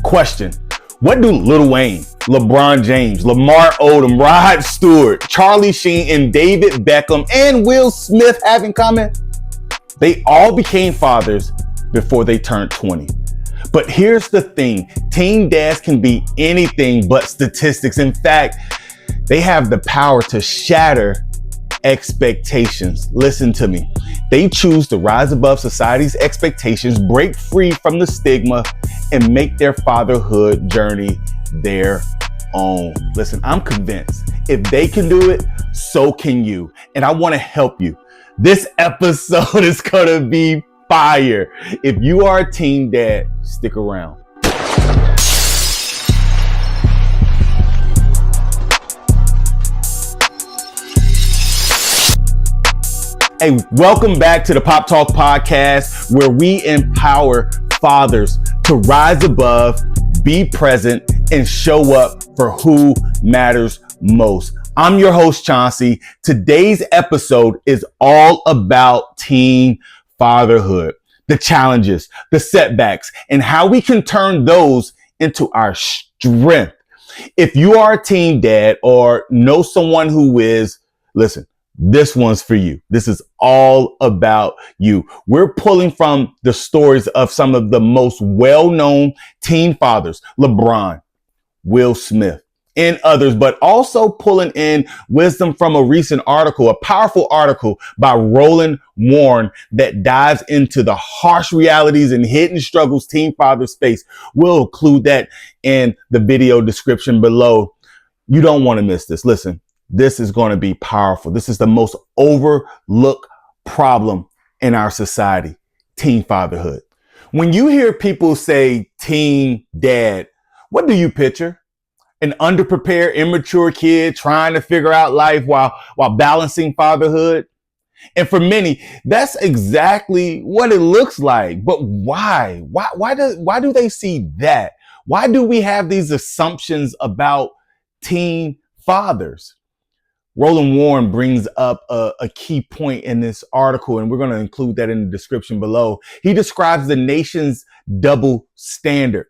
Question: what do W.I.N, LeBron James, Lamar Odom, Rod Stewart, Charlie Sheen, and David Beckham and Will Smith have in common? They all became fathers before they turned 20. But here's the thing: teen dads can be anything but statistics. In fact, they have the power to shatter expectations. Listen to me. They choose to rise above society's expectations, break free from the stigma, and make their fatherhood journey their own. Listen, I'm convinced if they can do it, so can you. And I want to help you. This episode is going to be fire. If you are a teen dad, stick around. Hey, welcome back to the PopTalk podcast, where we empower fathers to rise above, be present, and show up for who matters most. I'm your host, Chauncey. Today's episode is all about teen fatherhood, the challenges, the setbacks, and how we can turn those into our strength. If you are a teen dad or know someone who is, listen, this one's for you. This is all about you. We're pulling from the stories of some of the most well-known teen fathers, LeBron, Will Smith, and others, but also pulling in wisdom from a recent article, a powerful article by Roland that dives into the harsh realities and hidden struggles teen fathers face. We'll include that in the video description below. You don't want to miss this. Listen. This is going to be powerful. This is the most overlooked problem in our society, teen fatherhood. When you hear people say teen dad, what do you picture? An underprepared, immature kid trying to figure out life while balancing fatherhood? And for many, that's exactly what it looks like. But why? Why do they see that? Why do we have these assumptions about teen fathers? Roland brings up a key point in this article, and we're going to include that in the description below. He describes the nation's double standard.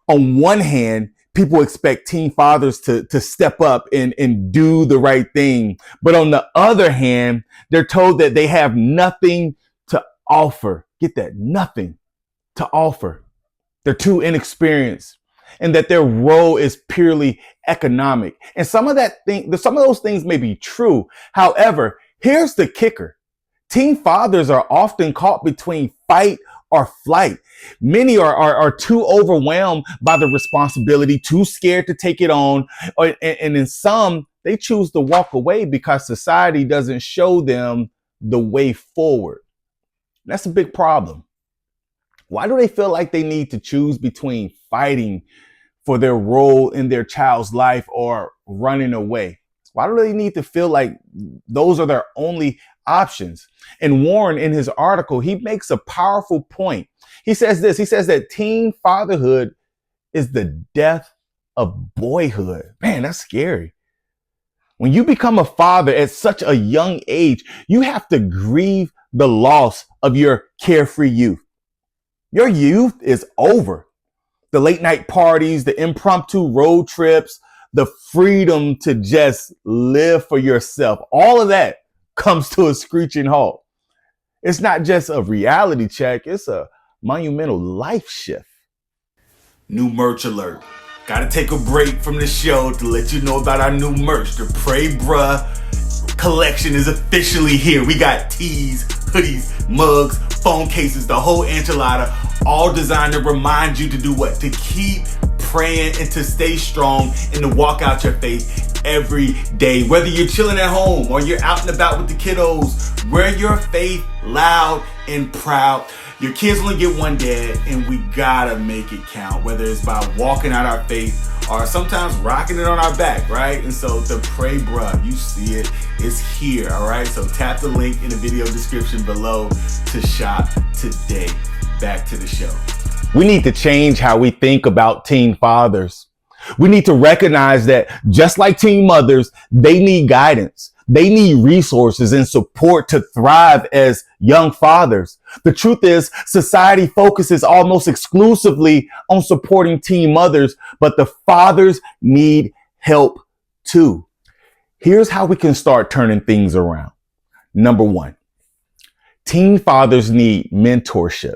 On one hand, people expect teen fathers to step up and do the right thing. But on the other hand, they're told that they have nothing to offer. Get that? Nothing to offer. They're too inexperienced, and that their role is purely economic. And some of those things may be true. However, here's the kicker. Teen fathers are often caught between fight or flight. Many are too overwhelmed by the responsibility, too scared to take it on. And in some, they choose to walk away because society doesn't show them the way forward. That's a big problem. Why do they feel like they need to choose between fighting for their role in their child's life or running away? Why do they need to feel like those are their only options? And Warren, in his article, he makes a powerful point. He says this. He says that teen fatherhood is the death of boyhood. Man, that's scary. When you become a father at such a young age, you have to grieve the loss of your carefree youth. Your youth is over. The late night parties, the impromptu road trips, the freedom to just live for yourself. All of that comes to a screeching halt. It's not just a reality check. It's a monumental life shift. New merch alert. Gotta take a break from the show to let you know about our new merch. The Pray Bruh collection is officially here. We got tees, hoodies, mugs, phone cases, the whole enchilada, all designed to remind you to do what? To keep praying and to stay strong and to walk out your faith every day. Whether you're chilling at home or you're out and about with the kiddos, wear your faith loud and proud. Your kids only get one dad, and we gotta make it count, whether it's by walking out our faith or sometimes rocking it on our back, right? And so the Pray Bruh, you see it, it's here, all right? So tap the link in the video description below to shop today. Back to the show. We need to change how we think about teen fathers. We need to recognize that just like teen mothers, they need guidance. They need resources and support to thrive as young fathers. The truth is, society focuses almost exclusively on supporting teen mothers, but the fathers need help too. Here's how we can start turning things around. Number one, teen fathers need mentorship.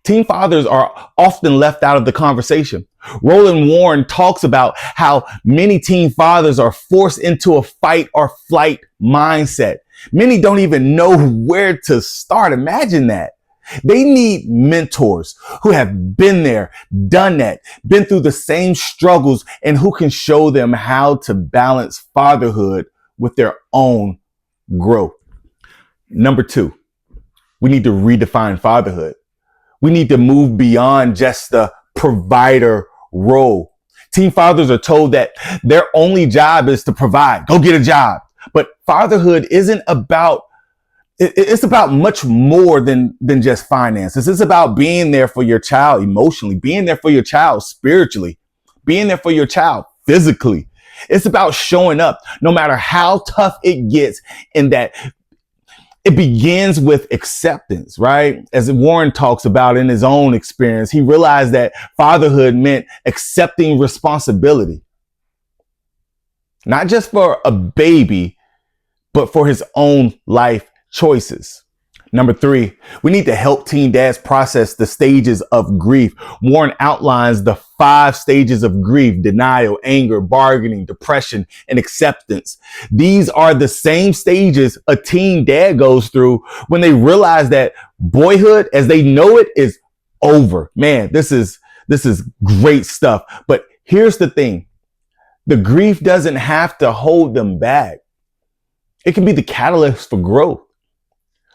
Teen fathers are often left out of the conversation. Roland Warren talks about how many teen fathers are forced into a fight or flight mindset. Many don't even know where to start. Imagine that. They need mentors who have been there, done that, been through the same struggles, and who can show them how to balance fatherhood with their own growth. Number two, we need to redefine fatherhood. We need to move beyond just the provider role. Teen fathers are told that their only job is to provide, go get a job. But fatherhood isn't about, it's about much more than just finances. It's about being there for your child emotionally, being there for your child spiritually, being there for your child physically. It's about showing up no matter how tough it gets, and that it begins with acceptance, right? As Warren talks about in his own experience, he realized that fatherhood meant accepting responsibility, not just for a baby, but for his own life choices. Number three, we need to help teen dads process the stages of grief. Warren outlines the 5 stages of grief: denial, anger, bargaining, depression, and acceptance. These are the same stages a teen dad goes through when they realize that boyhood, as they know it, is over. Man, this is great stuff. But here's the thing. The grief doesn't have to hold them back. It can be the catalyst for growth,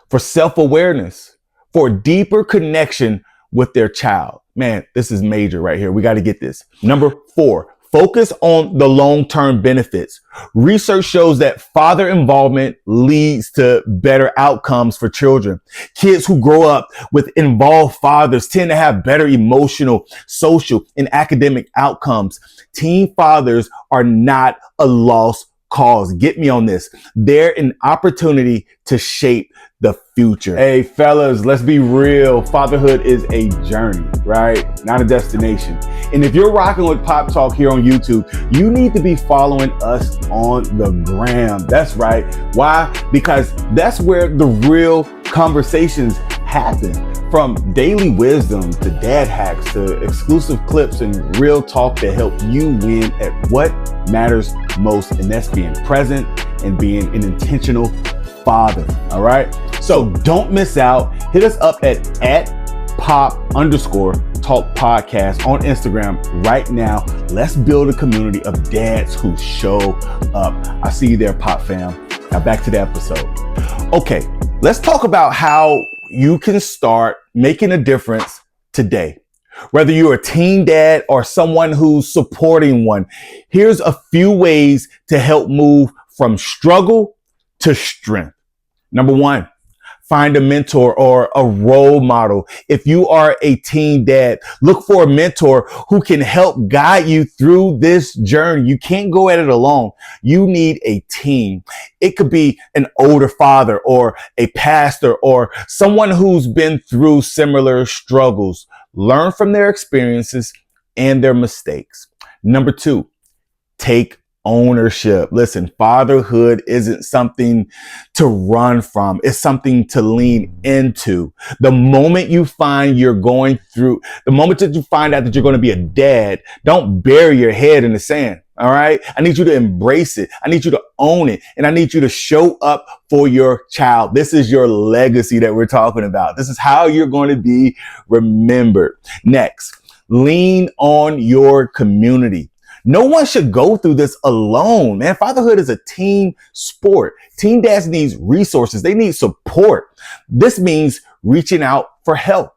for self-awareness, for a deeper connection with their child. Man, this is major right here. We got to get this. Number 4, focus on the long-term benefits. Research shows that father involvement leads to better outcomes for children. Kids who grow up with involved fathers tend to have better emotional, social, and academic outcomes. Teen fathers are not a lost cause. Get me on this. They're an opportunity to shape the future. Hey, fellas, let's be real. Fatherhood is a journey, right? Not a destination. And if you're rocking with Pop Talk here on YouTube, you need to be following us on the gram. That's right. Why? Because that's where the real conversations happen. From daily wisdom to dad hacks to exclusive clips and real talk to help you win at what matters most. And that's being present and being an intentional father. All right. So don't miss out. Hit us up at @pop_talk podcast on Instagram right now. Let's build a community of dads who show up. I see you there, Pop fam. Now back to the episode. Okay, let's talk about how you can start making a difference today. Whether you're a teen dad or someone who's supporting one, here's a few ways to help move from struggle to strength. Number 1, find a mentor or a role model. If you are a teen dad, look for a mentor who can help guide you through this journey. You can't go at it alone. You need a team. It could be an older father or a pastor or someone who's been through similar struggles. Learn from their experiences and their mistakes. Number 2, take ownership. Listen, fatherhood isn't something to run from. It's something to lean into. The moment you find that you're going to be a dad, don't bury your head in the sand. All right. I need you to embrace it. I need you to own it. And I need you to show up for your child. This is your legacy that we're talking about. This is how you're going to be remembered. Next, lean on your community. No one should go through this alone, man. Fatherhood is a team sport. Teen dads need resources. They need support. This means reaching out for help,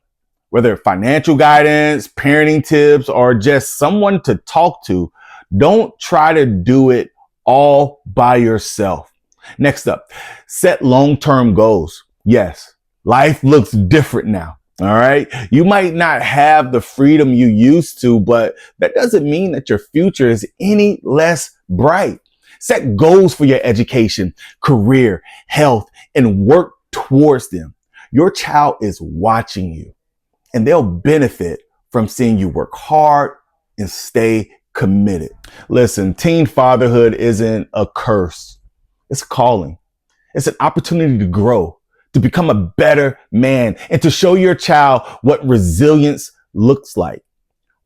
whether financial guidance, parenting tips, or just someone to talk to. Don't try to do it all by yourself. Next up, set long-term goals. Yes, life looks different now. All right. You might not have the freedom you used to, but that doesn't mean that your future is any less bright. Set goals for your education, career, health, and work towards them. Your child is watching you, and they'll benefit from seeing you work hard and stay committed. Listen, teen fatherhood isn't a curse. It's a calling. It's an opportunity to grow, to become a better man, and to show your child what resilience looks like.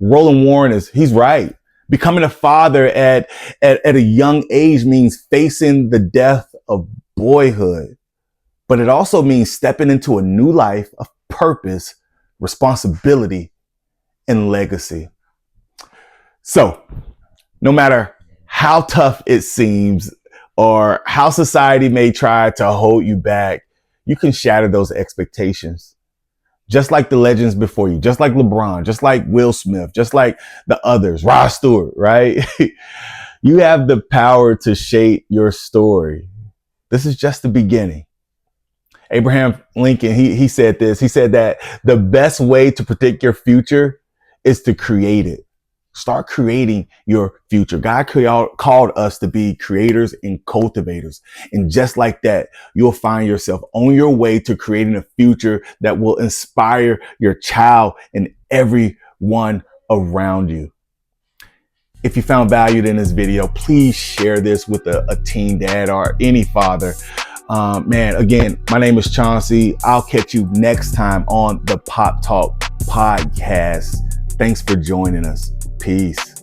Roland he's right. Becoming a father at a young age means facing the death of boyhood, but it also means stepping into a new life of purpose, responsibility, and legacy. So, no matter how tough it seems or how society may try to hold you back, you can shatter those expectations. Just like the legends before you, just like LeBron, just like Will Smith, just like the others, Rod Stewart, right? You have the power to shape your story. This is just the beginning. Abraham Lincoln, he said this. He said that the best way to predict your future is to create it. Start creating your future. God called us to be creators and cultivators. And just like that, you'll find yourself on your way to creating a future that will inspire your child and everyone around you. If you found value in this video, please share this with a teen dad or any father. Again, my name is Chauncey. I'll catch you next time on the PopTalk podcast. Thanks for joining us. Peace.